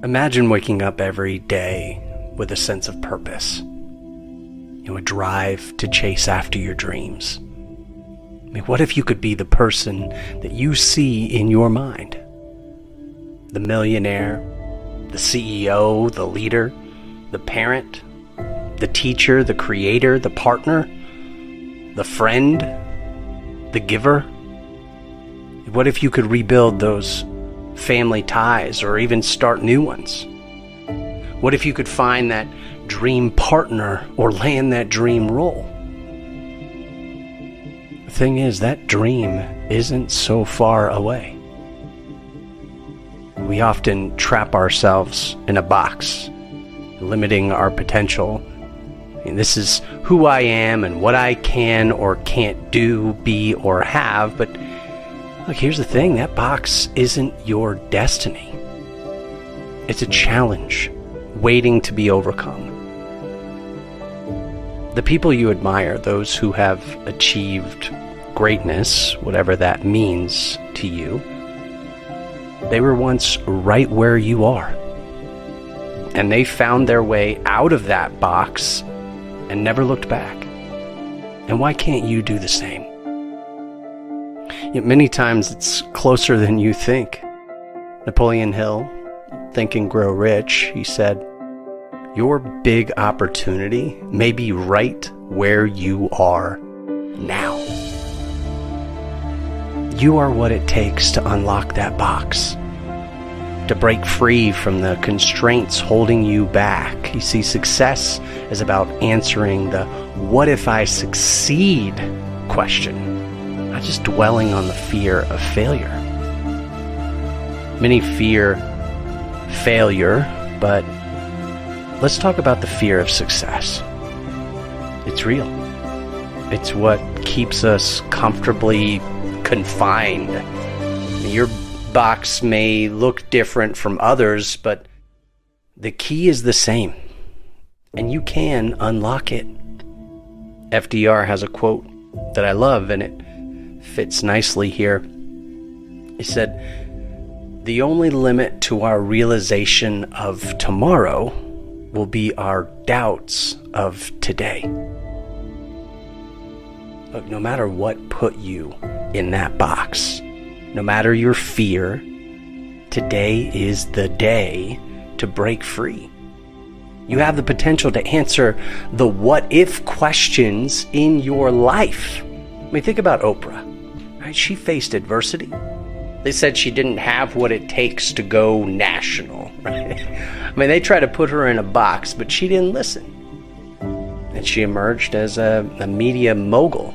Imagine waking up every day with a sense of purpose. A drive to chase after your dreams. What if you could be the person that you see in your mind? The millionaire, the CEO, the leader, the parent, the teacher, the creator, the partner, the friend, the giver. What if you could rebuild those family ties or even start new ones? What if you could find that dream partner or land that dream role? The thing is, that dream isn't so far away. We often trap ourselves in a box, limiting our potential. This is who I am and what I can or can't do, be, or have. But look, here's the thing. That box isn't your destiny. It's a challenge waiting to be overcome. The people you admire, those who have achieved greatness, whatever that means to you, they were once right where you are. And they found their way out of that box and never looked back. And why can't you do the same? Many times it's closer than you think. Napoleon Hill, Think and Grow Rich, he said, "Your big opportunity may be right where you are now." You are what it takes to unlock that box, to break free from the constraints holding you back. You see, success is about answering the "what if I succeed" question, not just dwelling on the fear of failure. Many fear failure, but let's talk about the fear of success. It's real. It's what keeps us comfortably confined. Your box may look different from others, but the key is the same, and you can unlock it. FDR has a quote that I love, and it fits nicely here. He said, "The only limit to our realization of tomorrow will be our doubts of today." Look, no matter what put you in that box, no matter your fear, today is the day to break free. You have the potential to answer the what if questions in your life. Think about Oprah, right? She faced adversity. They said she didn't have what it takes to go national, right? They tried to put her in a box, but she didn't listen. And she emerged as a media mogul.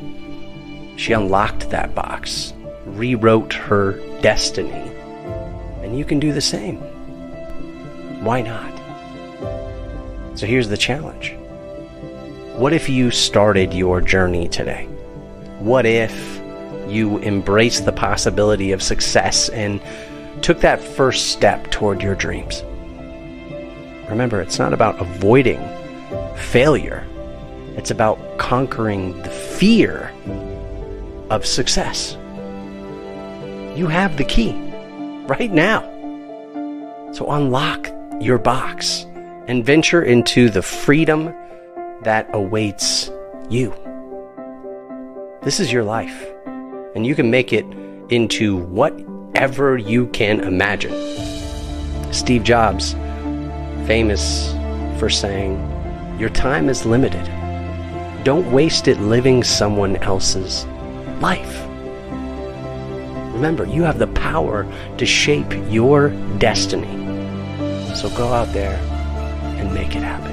She unlocked that box, rewrote her destiny. And you can do the same. Why not? So here's the challenge. What if you started your journey today? What if you embraced the possibility of success and took that first step toward your dreams? Remember, it's not about avoiding failure. It's about conquering the fear of success. You have the key right now. So unlock your box and venture into the freedom that awaits you. This is your life, and you can make it into whatever you can imagine. Steve Jobs, famous for saying, "Your time is limited. Don't waste it living someone else's life." Remember, you have the power to shape your destiny. So go out there and make it happen.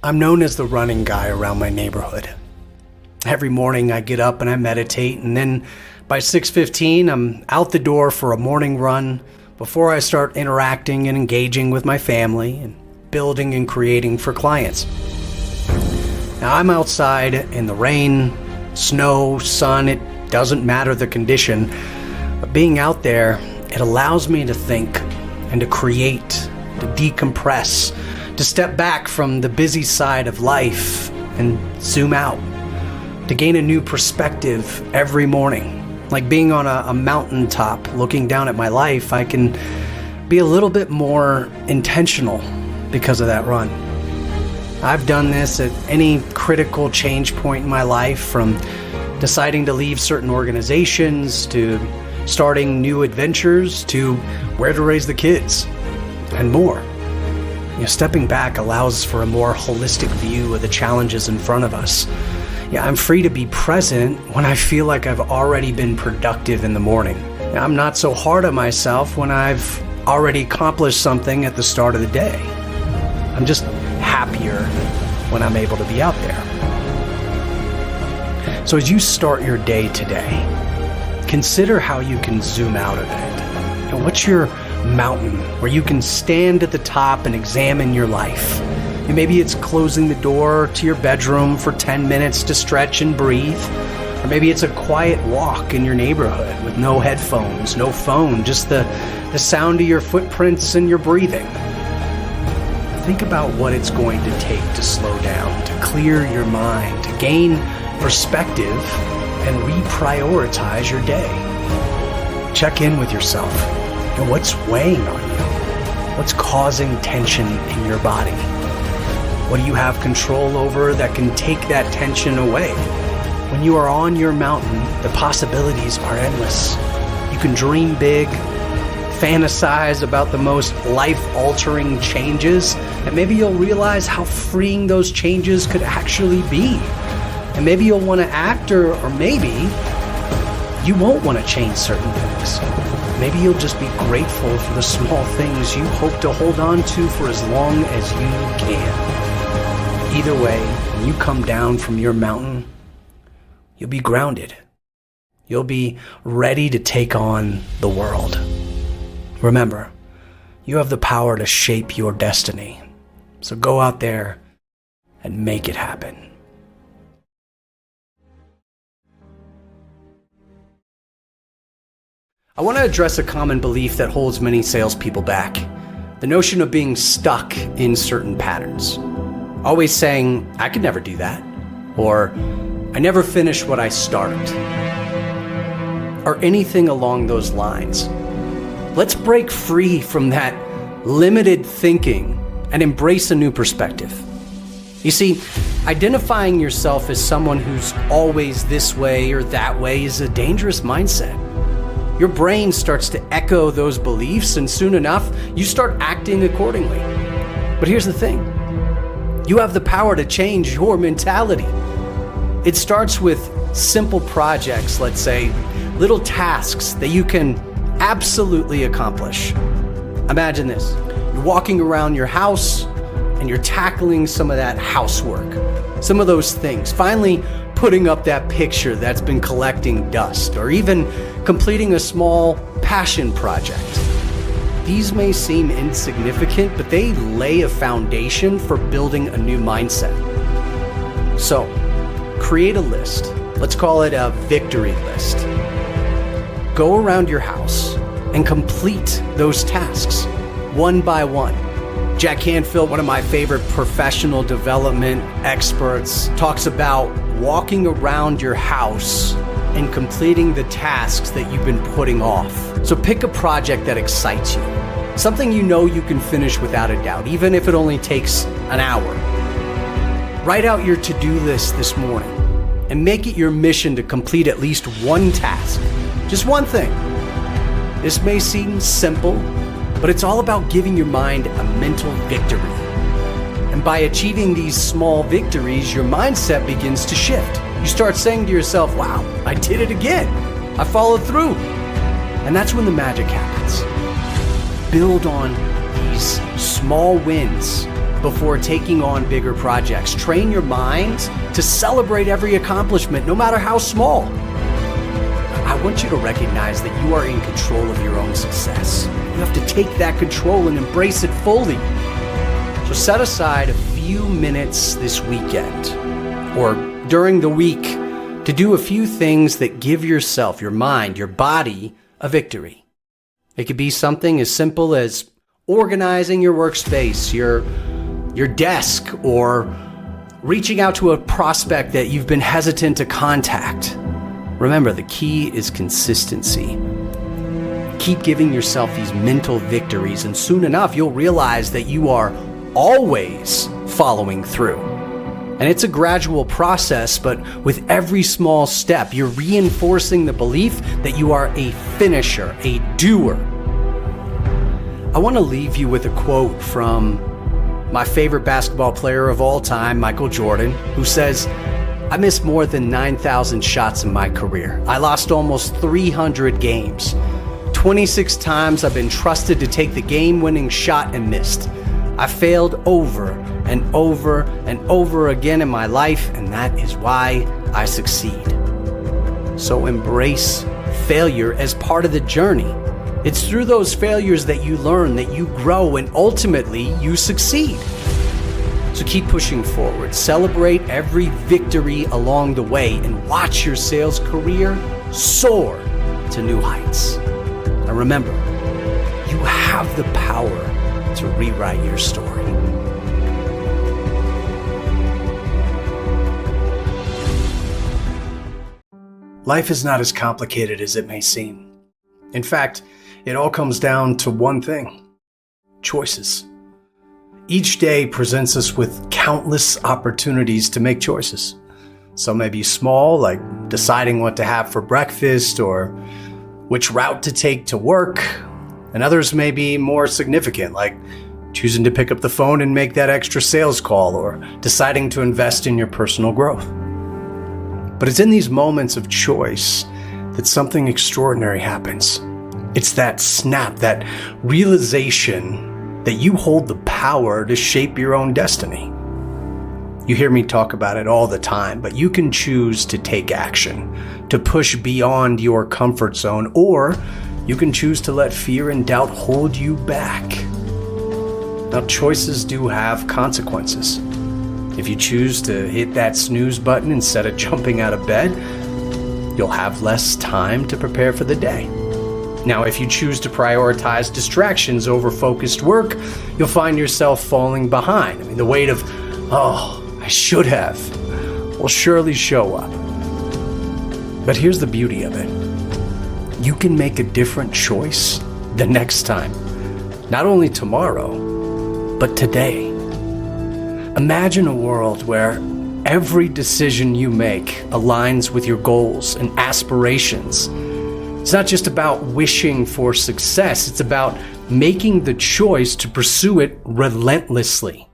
I'm known as the running guy around my neighborhood. Every morning I get up and I meditate, and then by 6:15 I'm out the door for a morning run before I start interacting and engaging with my family and building and creating for clients. Now I'm outside in the rain, snow, sun, it doesn't matter the condition, but being out there, it allows me to think and to create, to decompress, to step back from the busy side of life and zoom out. to gain a new perspective every morning. Like being on a mountaintop looking down at my life, I can be a little bit more intentional because of that run. I've done this at any critical change point in my life, from deciding to leave certain organizations, to starting new adventures, to where to raise the kids, and more. Stepping back allows for a more holistic view of the challenges in front of us. I'm free to be present when I feel like I've already been productive in the morning. I'm not so hard on myself when I've already accomplished something at the start of the day. I'm just happier when I'm able to be out there. So as you start your day today, consider how you can zoom out of it. What's your mountain where you can stand at the top and examine your life? And maybe it's closing the door to your bedroom for 10 minutes to stretch and breathe. Or maybe it's a quiet walk in your neighborhood with no headphones, no phone, just the sound of your footprints and your breathing. Think about what it's going to take to slow down, to clear your mind, to gain perspective and reprioritize your day. Check in with yourself. What's weighing on you? What's causing tension in your body? What do you have control over that can take that tension away? When you are on your mountain, the possibilities are endless. You can dream big, fantasize about the most life-altering changes, and maybe you'll realize how freeing those changes could actually be. And maybe you'll want to act, or maybe you won't want to change certain things. Maybe you'll just be grateful for the small things you hope to hold on to for as long as you can. Either way, when you come down from your mountain, you'll be grounded. You'll be ready to take on the world. Remember, you have the power to shape your destiny. So go out there and make it happen. I want to address a common belief that holds many salespeople back. The notion of being stuck in certain patterns. Always saying, I could never do that. Or, I never finish what I start. Or anything along those lines. Let's break free from that limited thinking and embrace a new perspective. You see, identifying yourself as someone who's always this way or that way is a dangerous mindset. Your brain starts to echo those beliefs, and soon enough, you start acting accordingly. But here's the thing. You have the power to change your mentality. It starts with simple projects, let's say, little tasks that you can absolutely accomplish. Imagine this. You're walking around your house and you're tackling some of that housework, some of those things, finally putting up that picture that's been collecting dust, or even completing a small passion project. These may seem insignificant, but they lay a foundation for building a new mindset. So, create a list. Let's call it a victory list. Go around your house and complete those tasks one by one. Jack Canfield, one of my favorite professional development experts, talks about walking around your house and completing the tasks that you've been putting off. So pick a project that excites you, something you know you can finish without a doubt, even if it only takes an hour. Write out your to-do list this morning and make it your mission to complete at least one task, just one thing. This may seem simple, but it's all about giving your mind a mental victory. And by achieving these small victories, your mindset begins to shift. You start saying to yourself, wow, I did it again. I followed through. And that's when the magic happens. Build on these small wins before taking on bigger projects. Train your mind to celebrate every accomplishment, no matter how small. I want you to recognize that you are in control of your own success. You have to take that control and embrace it fully. So set aside a few minutes this weekend or during the week to do a few things that give yourself, your mind, your body a victory. It could be something as simple as organizing your workspace, your desk, or reaching out to a prospect that you've been hesitant to contact. Remember, the key is consistency. Keep giving yourself these mental victories, and soon enough, you'll realize that you are always following through. And it's a gradual process, but with every small step, you're reinforcing the belief that you are a finisher, a doer. I want to leave you with a quote from my favorite basketball player of all time, Michael Jordan, who says, "I missed more than 9,000 shots in my career. I lost almost 300 games. 26 times I've been trusted to take the game-winning shot and missed. I failed over and over and over again in my life, and that is why I succeed." So embrace failure as part of the journey. It's through those failures that you learn, that you grow, and ultimately you succeed. So keep pushing forward. Celebrate every victory along the way and watch your sales career soar to new heights. And remember, you have the power to rewrite your story. Life is not as complicated as it may seem. In fact, it all comes down to one thing: choices. Each day presents us with countless opportunities to make choices. Some may be small, like deciding what to have for breakfast or which route to take to work, and others may be more significant, like choosing to pick up the phone and make that extra sales call or deciding to invest in your personal growth. But it's in these moments of choice that something extraordinary happens. It's that snap, that realization that you hold the power to shape your own destiny. You hear me talk about it all the time, but you can choose to take action, to push beyond your comfort zone, or you can choose to let fear and doubt hold you back. Now, choices do have consequences. If you choose to hit that snooze button instead of jumping out of bed, you'll have less time to prepare for the day. Now, if you choose to prioritize distractions over focused work, you'll find yourself falling behind. The weight of, "Oh, I should have," will surely show up. But here's the beauty of it. You can make a different choice the next time. Not only tomorrow, but today. Imagine a world where every decision you make aligns with your goals and aspirations. It's not just about wishing for success, it's about making the choice to pursue it relentlessly.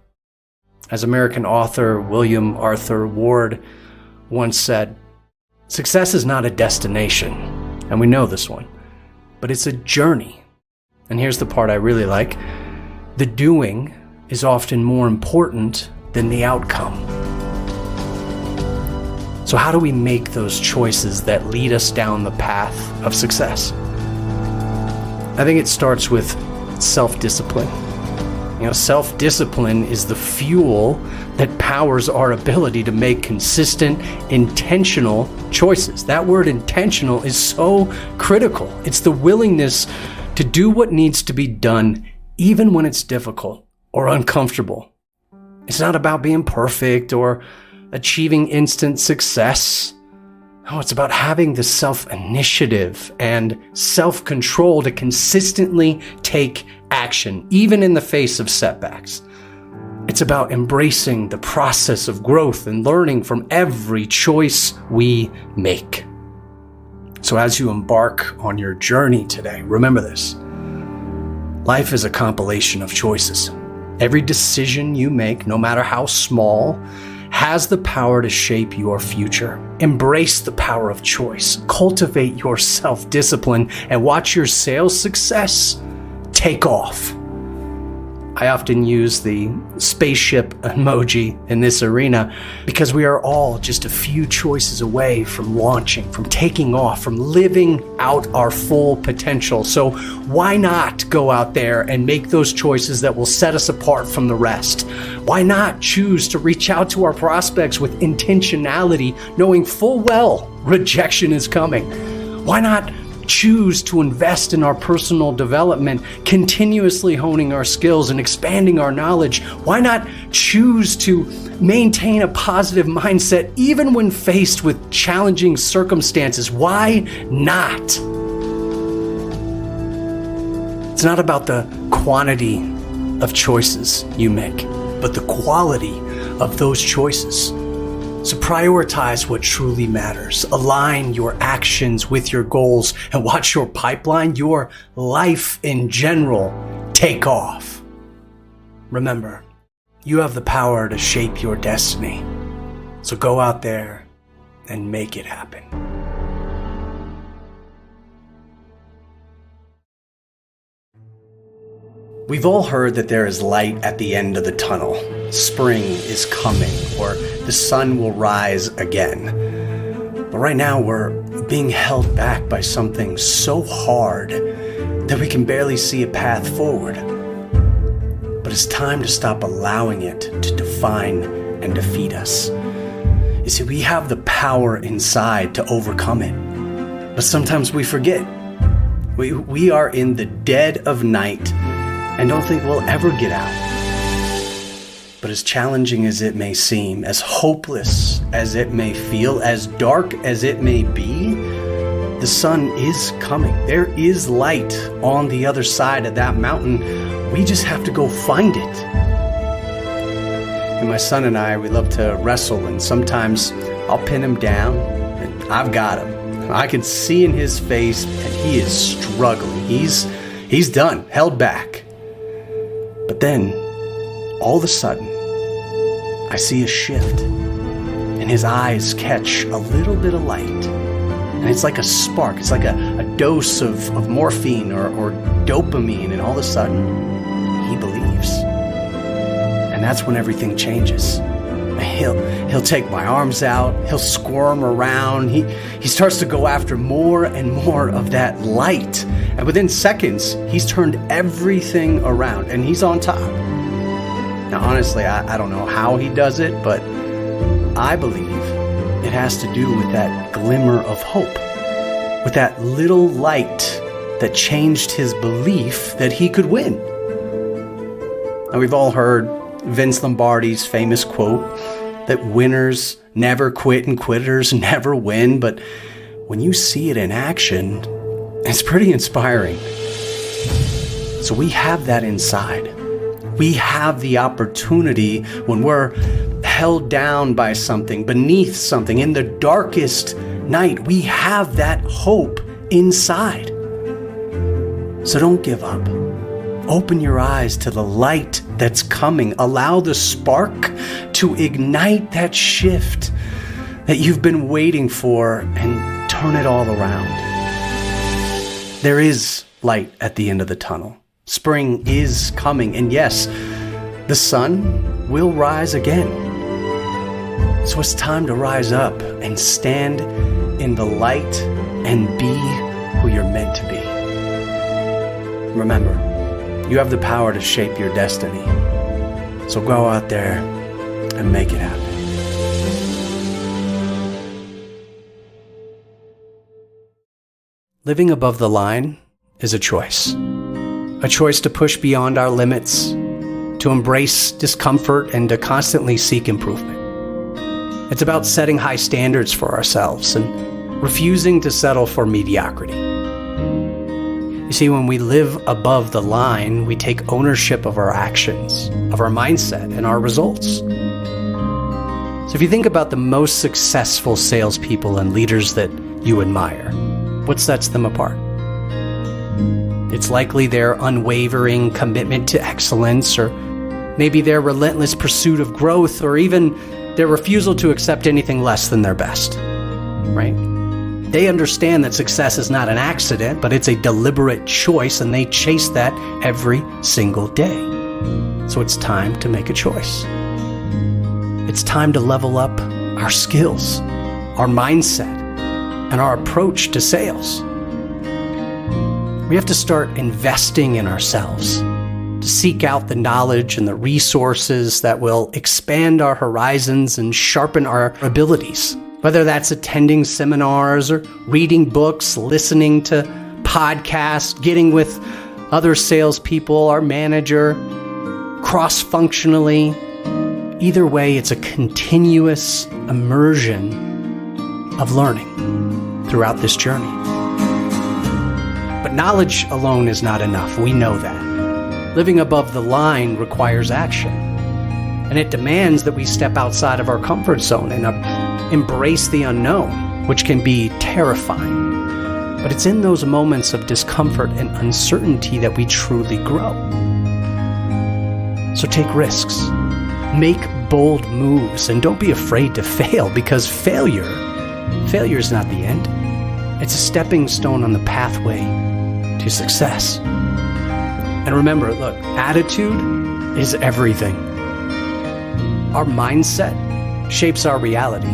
As American author William Arthur Ward once said, "Success is not a destination," and we know this one, but it's a journey. And here's the part I really like: the doing is often more important than the outcome. So how do we make those choices that lead us down the path of success? I think it starts with self-discipline. Self-discipline is the fuel that powers our ability to make consistent, intentional choices. That word intentional is so critical. It's the willingness to do what needs to be done, even when it's difficult or uncomfortable. It's not about being perfect or achieving instant success. No, it's about having the self-initiative and self-control to consistently take action, even in the face of setbacks. It's about embracing the process of growth and learning from every choice we make. So as you embark on your journey today, remember this: life is a compilation of choices. Every decision you make, no matter how small, has the power to shape your future. Embrace the power of choice, cultivate your self-discipline, and watch your sales success take off. I often use the spaceship emoji in this arena because we are all just a few choices away from launching, from taking off, from living out our full potential. So why not go out there and make those choices that will set us apart from the rest? Why not choose to reach out to our prospects with intentionality, knowing full well rejection is coming? Why not choose to invest in our personal development, continuously honing our skills and expanding our knowledge? Why not choose to maintain a positive mindset even when faced with challenging circumstances? Why not? It's not about the quantity of choices you make, but the quality of those choices. So prioritize what truly matters. Align your actions with your goals and watch your pipeline, your life in general, take off. Remember, you have the power to shape your destiny. So go out there and make it happen. We've all heard that there is light at the end of the tunnel. Spring is coming, or the sun will rise again. But right now we're being held back by something so hard that we can barely see a path forward. But it's time to stop allowing it to define and defeat us. You see, we have the power inside to overcome it. But sometimes we forget. We are in the dead of night and don't think we'll ever get out. But as challenging as it may seem, as hopeless as it may feel, as dark as it may be, the sun is coming. There is light on the other side of that mountain. We just have to go find it. And my son and I, we love to wrestle, and sometimes I'll pin him down, and I've got him. I can see in his face that he is struggling. He's done, held back. But then, all of a sudden, I see a shift, and his eyes catch a little bit of light. And it's like a spark, it's like a dose of morphine or dopamine, and all of a sudden, he believes. And that's when everything changes. He'll take my arms out, he'll squirm around, he starts to go after more and more of that light. And within seconds, he's turned everything around and he's on top. Now, honestly, I don't know how he does it, but I believe it has to do with that glimmer of hope, with that little light that changed his belief that he could win. Now, we've all heard Vince Lombardi's famous quote that winners never quit and quitters never win, but when you see it in action, it's pretty inspiring. So we have that inside. We have the opportunity when we're held down by something, beneath something, in the darkest night. We have that hope inside. So don't give up. Open your eyes to the light that's coming. Allow the spark to ignite that shift that you've been waiting for and turn it all around. There is light at the end of the tunnel. Spring is coming, and yes, the sun will rise again. So it's time to rise up and stand in the light and be who you're meant to be. Remember, you have the power to shape your destiny. So go out there and make it happen. Living above the line is a choice. A choice to push beyond our limits, to embrace discomfort, and to constantly seek improvement. It's about setting high standards for ourselves and refusing to settle for mediocrity. You see, when we live above the line, we take ownership of our actions, of our mindset, and our results. So if you think about the most successful salespeople and leaders that you admire, what sets them apart? It's likely their unwavering commitment to excellence, or maybe their relentless pursuit of growth, or even their refusal to accept anything less than their best, right? They understand that success is not an accident, but it's a deliberate choice, and they chase that every single day. So it's time to make a choice. It's time to level up our skills, our mindset, and our approach to sales. We have to start investing in ourselves to seek out the knowledge and the resources that will expand our horizons and sharpen our abilities. Whether that's attending seminars or reading books, listening to podcasts, getting with other salespeople, our manager, cross-functionally. Either way, it's a continuous immersion of learning throughout this journey. But knowledge alone is not enough. We know that. Living above the line requires action. And it demands that we step outside of our comfort zone and embrace the unknown, which can be terrifying. But it's in those moments of discomfort and uncertainty that we truly grow. So take risks, make bold moves, and don't be afraid to fail, because failure is not the end. It's a stepping stone on the pathway to success. And remember, look, attitude is everything. Our mindset shapes our reality.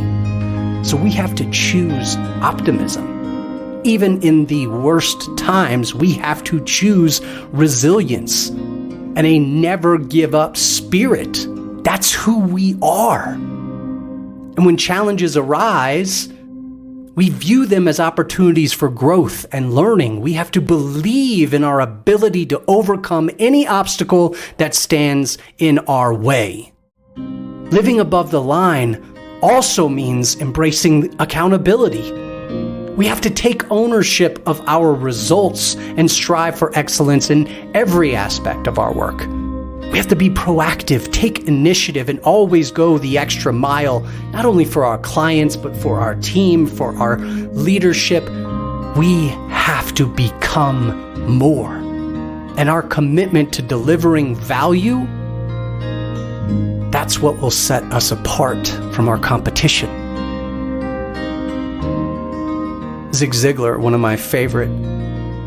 So we have to choose optimism. Even in the worst times, we have to choose resilience and a never give up spirit. That's who we are. And when challenges arise, we view them as opportunities for growth and learning. We have to believe in our ability to overcome any obstacle that stands in our way. Living above the line also means embracing accountability. We have to take ownership of our results and strive for excellence in every aspect of our work. We have to be proactive, take initiative, and always go the extra mile, not only for our clients, but for our team, for our leadership. We have to become more. And our commitment to delivering value, that's what will set us apart from our competition. Zig Ziglar, one of my favorite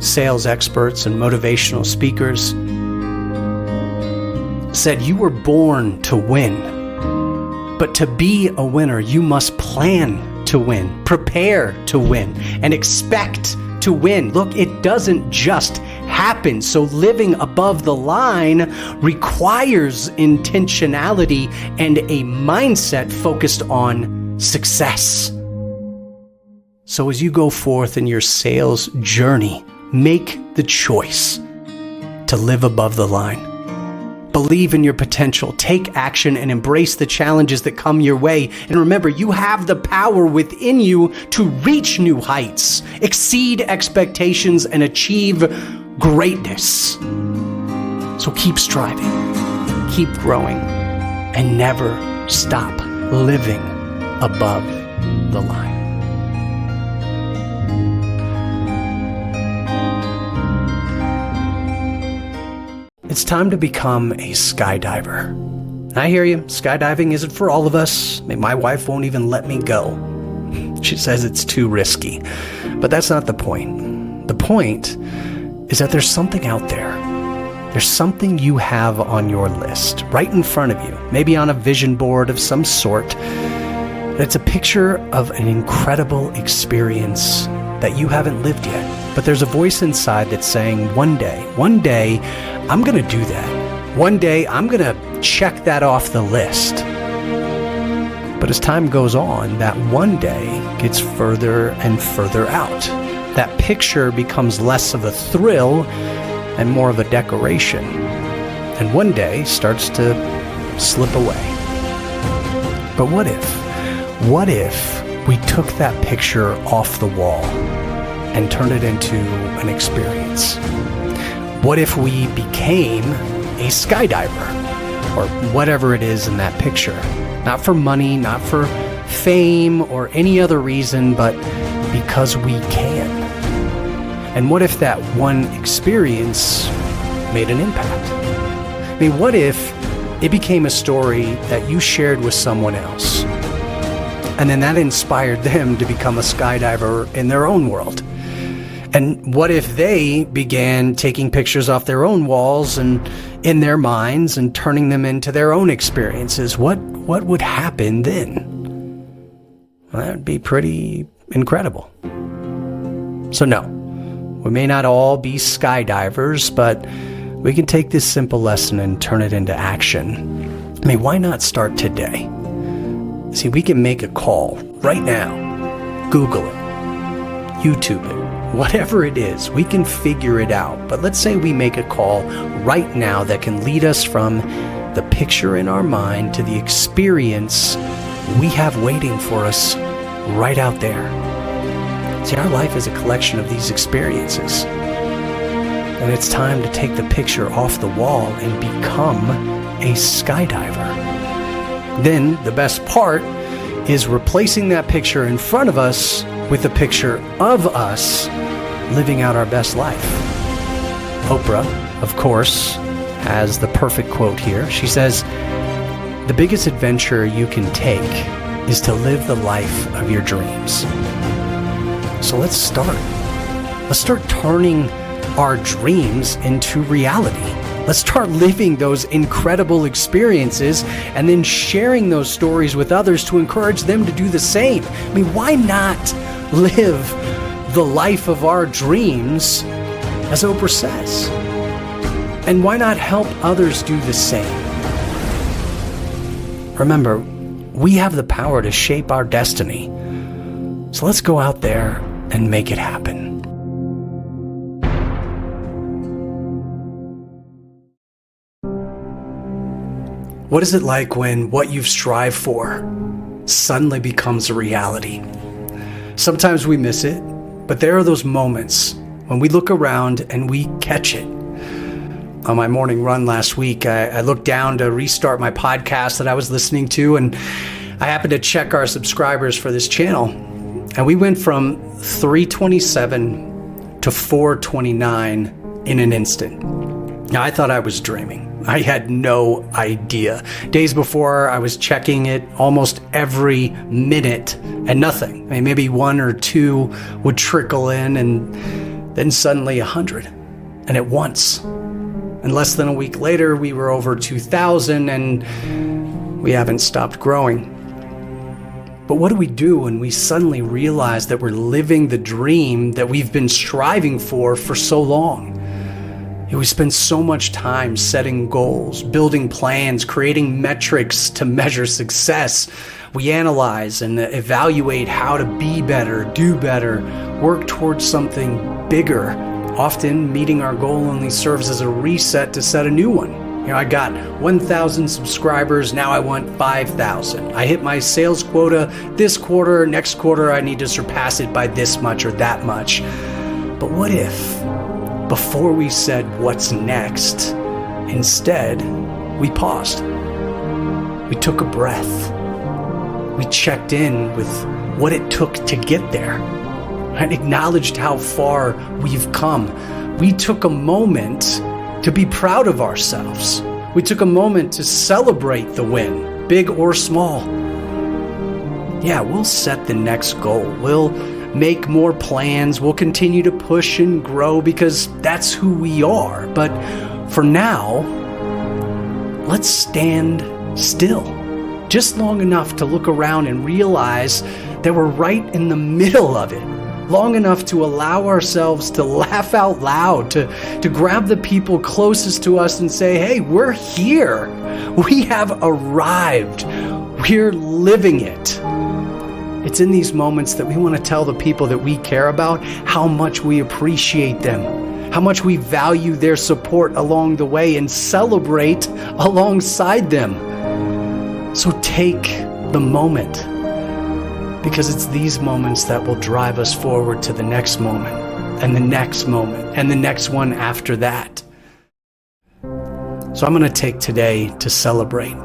sales experts and motivational speakers, said, "You were born to win, but to be a winner, you must plan to win, prepare to win, and expect to win." Look, it doesn't just happen. So living above the line requires intentionality and a mindset focused on success. So as you go forth in your sales journey, make the choice to live above the line. Believe in your potential, take action, and embrace the challenges that come your way. And remember, you have the power within you to reach new heights, exceed expectations, and achieve greatness. So keep striving, keep growing, and never stop living above the line. It's time to become a skydiver. I hear you, skydiving isn't for all of us. I mean, my wife won't even let me go. She says it's too risky. But that's not the point. The point is that there's something out there. There's something you have on your list, right in front of you, maybe on a vision board of some sort. It's a picture of an incredible experience that you haven't lived yet. But there's a voice inside that's saying, one day, I'm going to do that. One day, I'm going to check that off the list. But as time goes on, that one day gets further and further out. That picture becomes less of a thrill and more of a decoration. And one day starts to slip away. But what if we took that picture off the wall and turned it into an experience? What if we became a skydiver, or whatever it is in that picture? Not for money, not for fame or any other reason, but because we can. And what if that one experience made an impact? I mean, what if it became a story that you shared with someone else, and then that inspired them to become a skydiver in their own world? And what if they began taking pictures off their own walls and in their minds and turning them into their own experiences? What would happen then? Well, that would be pretty incredible. So no, we may not all be skydivers, but we can take this simple lesson and turn it into action. I mean, why not start today? See, we can make a call right now, Google it, YouTube it, whatever it is, we can figure it out. But let's say we make a call right now that can lead us from the picture in our mind to the experience we have waiting for us right out there. See, our life is a collection of these experiences. And it's time to take the picture off the wall and become a skydiver. Then the best part is replacing that picture in front of us with a picture of us living out our best life. Oprah, of course, has the perfect quote here. She says, "The biggest adventure you can take is to live the life of your dreams." So let's start. Let's start turning our dreams into reality. Let's start living those incredible experiences and then sharing those stories with others to encourage them to do the same. I mean, why not live the life of our dreams, as Oprah says? And why not help others do the same? Remember, we have the power to shape our destiny. So let's go out there and make it happen. What is it like when what you've strived for suddenly becomes a reality? Sometimes we miss it, but there are those moments when we look around and we catch it. On my morning run last week, I looked down to restart my podcast that I was listening to, and I happened to check our subscribers for this channel. And we went from 327 to 429 in an instant. Now, I thought I was dreaming. I had no idea. Days before, I was checking it almost every minute and nothing. I mean, maybe one or two would trickle in, and then suddenly 100. And at once. And less than a week later, we were over 2,000, and we haven't stopped growing. But what do we do when we suddenly realize that we're living the dream that we've been striving for so long? We spend so much time setting goals, building plans, creating metrics to measure success. We analyze and evaluate how to be better, do better, work towards something bigger. Often meeting our goal only serves as a reset to set a new one. You know, I got 1,000 subscribers, now I want 5,000. I hit my sales quota this quarter, next quarter I need to surpass it by this much or that much. But what if, before we said what's next, instead we paused? We took a breath. We checked in with what it took to get there and acknowledged how far we've come. We took a moment to be proud of ourselves. We took a moment to celebrate the win, big or small. Yeah, we'll set the next goal. We'll make more plans. We'll continue to push and grow because that's who we are. But for now, let's stand still. Just long enough to look around and realize that we're right in the middle of it. Long enough to allow ourselves to laugh out loud, to grab the people closest to us and say, hey, we're here. We have arrived. We're living it. It's in these moments that we want to tell the people that we care about how much we appreciate them, how much we value their support along the way and celebrate alongside them. So take the moment, because it's these moments that will drive us forward to the next moment and the next moment and the next one after that. So I'm going to take today to celebrate,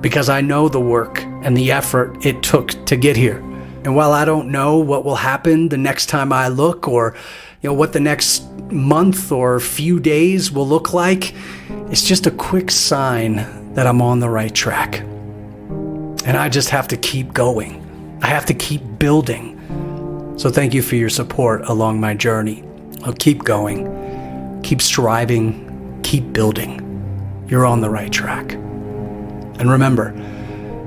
because I know the work and the effort it took to get here. And while I don't know what will happen the next time I look, or what the next month or few days will look like, it's just a quick sign that I'm on the right track. And I just have to keep going. I have to keep building. So thank you for your support along my journey. I'll keep going, keep striving, keep building. You're on the right track. And remember,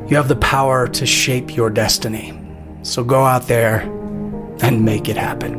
you have the power to shape your destiny. So go out there and make it happen.